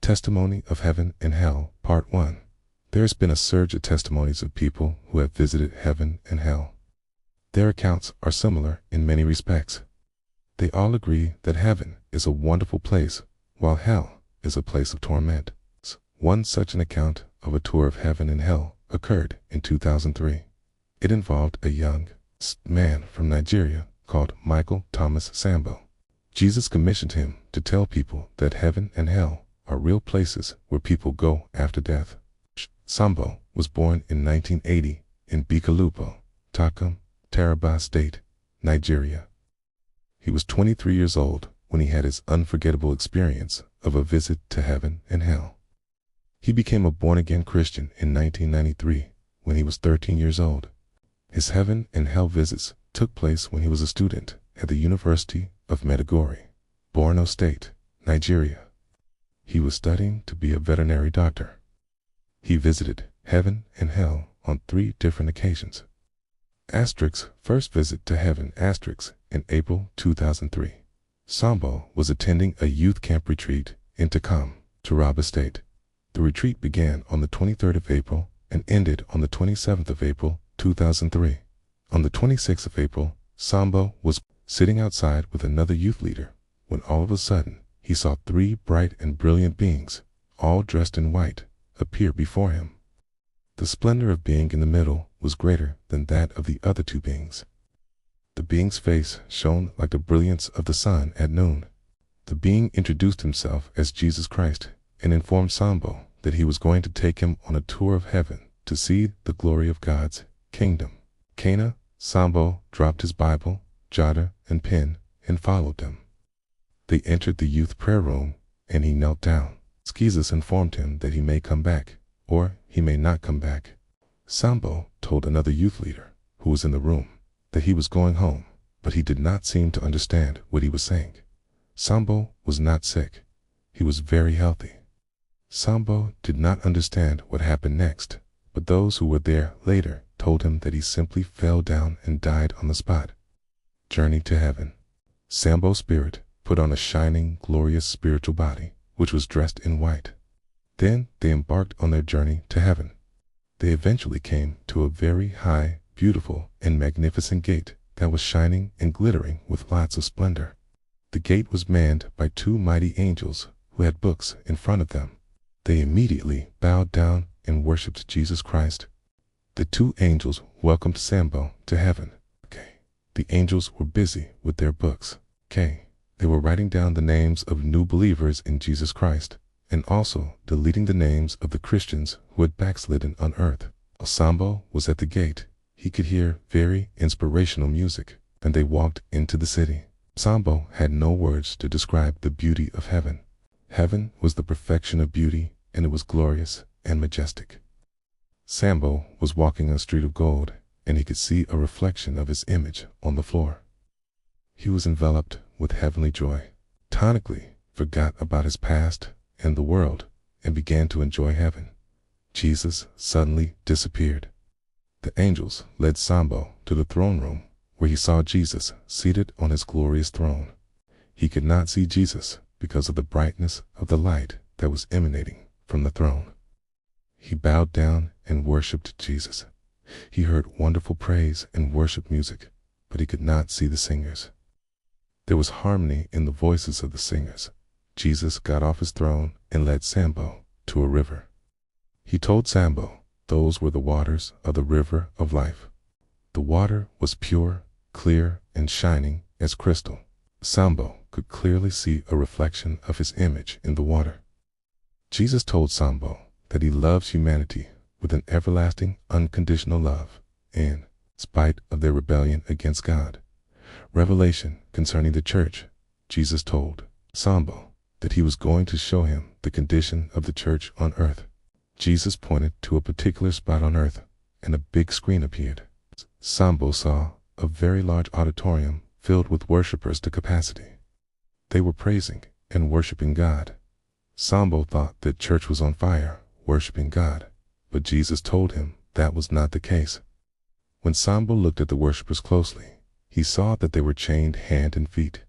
Testimony of Heaven and Hell, Part 1. There has been a surge of testimonies of people who have visited heaven and hell. Their accounts are similar in many respects. They all agree that heaven is a wonderful place, while hell is a place of torment. One such an account of a tour of heaven and hell occurred in 2003. It involved a young man from Nigeria called Michael Thomas Sambo. Jesus commissioned him to tell people that heaven and hell are real places where people go after death. Sambo was born in 1980 in Bikalupo, Takum, Taraba State, Nigeria. He was 23 years old when he had his unforgettable experience of a visit to heaven and hell. He became a born-again Christian in 1993 when he was 13 years old. His heaven and hell visits took place when he was a student at the University of Maiduguri, Borno State, Nigeria. He was studying to be a veterinary doctor. He visited heaven and hell on 3 different occasions. Asterix first visit to heaven in April 2003. Sambo was attending a youth camp retreat in Takum, Taraba State. The retreat began on the 23rd of April and ended on the 27th of April 2003. On the 26th of April, Sambo was sitting outside with another youth leader when all of a sudden he saw 3 bright and brilliant beings, all dressed in white, appear before him. The splendor of being in the middle was greater than that of the other 2 beings. The being's face shone like the brilliance of the sun at noon. The being introduced himself as Jesus Christ and informed Sambo that he was going to take him on a tour of heaven to see the glory of God's kingdom. Kana, Sambo dropped his Bible, jotter, and pen and followed them. They entered the youth prayer room and he knelt down. Jesus informed him that he may come back, or he may not come back. Sambo told another youth leader, who was in the room, that he was going home, but he did not seem to understand what he was saying. Sambo was not sick. He was very healthy. Sambo did not understand what happened next, but those who were there later told him that he simply fell down and died on the spot. Journey to heaven. Sambo's spirit put on a shining, glorious spiritual body, which was dressed in white. Then they embarked on their journey to heaven. They eventually came to a very high, beautiful, and magnificent gate that was shining and glittering with lots of splendor. The gate was manned by 2 mighty angels who had books in front of them. They immediately bowed down and worshipped Jesus Christ. The 2 angels welcomed Sambo to heaven. The angels were busy with their books. They were writing down the names of new believers in Jesus Christ, and also deleting the names of the Christians who had backslidden on earth. While Sambo was at the gate, he could hear very inspirational music, and they walked into the city. Sambo had no words to describe the beauty of heaven. Heaven was the perfection of beauty, and it was glorious and majestic. Sambo was walking on a street of gold, and he could see a reflection of his image on the floor. He was enveloped with heavenly joy, tonically forgot about his past and the world, and began to enjoy heaven. Jesus suddenly disappeared. The angels led Sambo to the throne room, where he saw Jesus seated on his glorious throne. He could not see Jesus because of the brightness of the light that was emanating from the throne. He bowed down and worshipped Jesus. He heard wonderful praise and worship music, but he could not see the singers. There was harmony in the voices of the singers. Jesus got off his throne and led Sambo to a river. He told Sambo those were the waters of the river of life. The water was pure, clear, and shining as crystal. Sambo could clearly see a reflection of his image in the water. Jesus told Sambo that he loves humanity with an everlasting, unconditional love, in spite of their rebellion against God. Revelation concerning the church, Jesus told Sambo that he was going to show him the condition of the church on earth. Jesus pointed to a particular spot on earth, and a big screen appeared. Sambo saw a very large auditorium filled with worshipers to capacity. They were praising and worshiping God. Sambo thought that church was on fire, worshiping God, but Jesus told him that was not the case. When Sambo looked at the worshipers closely, he saw that they were chained hand and feet.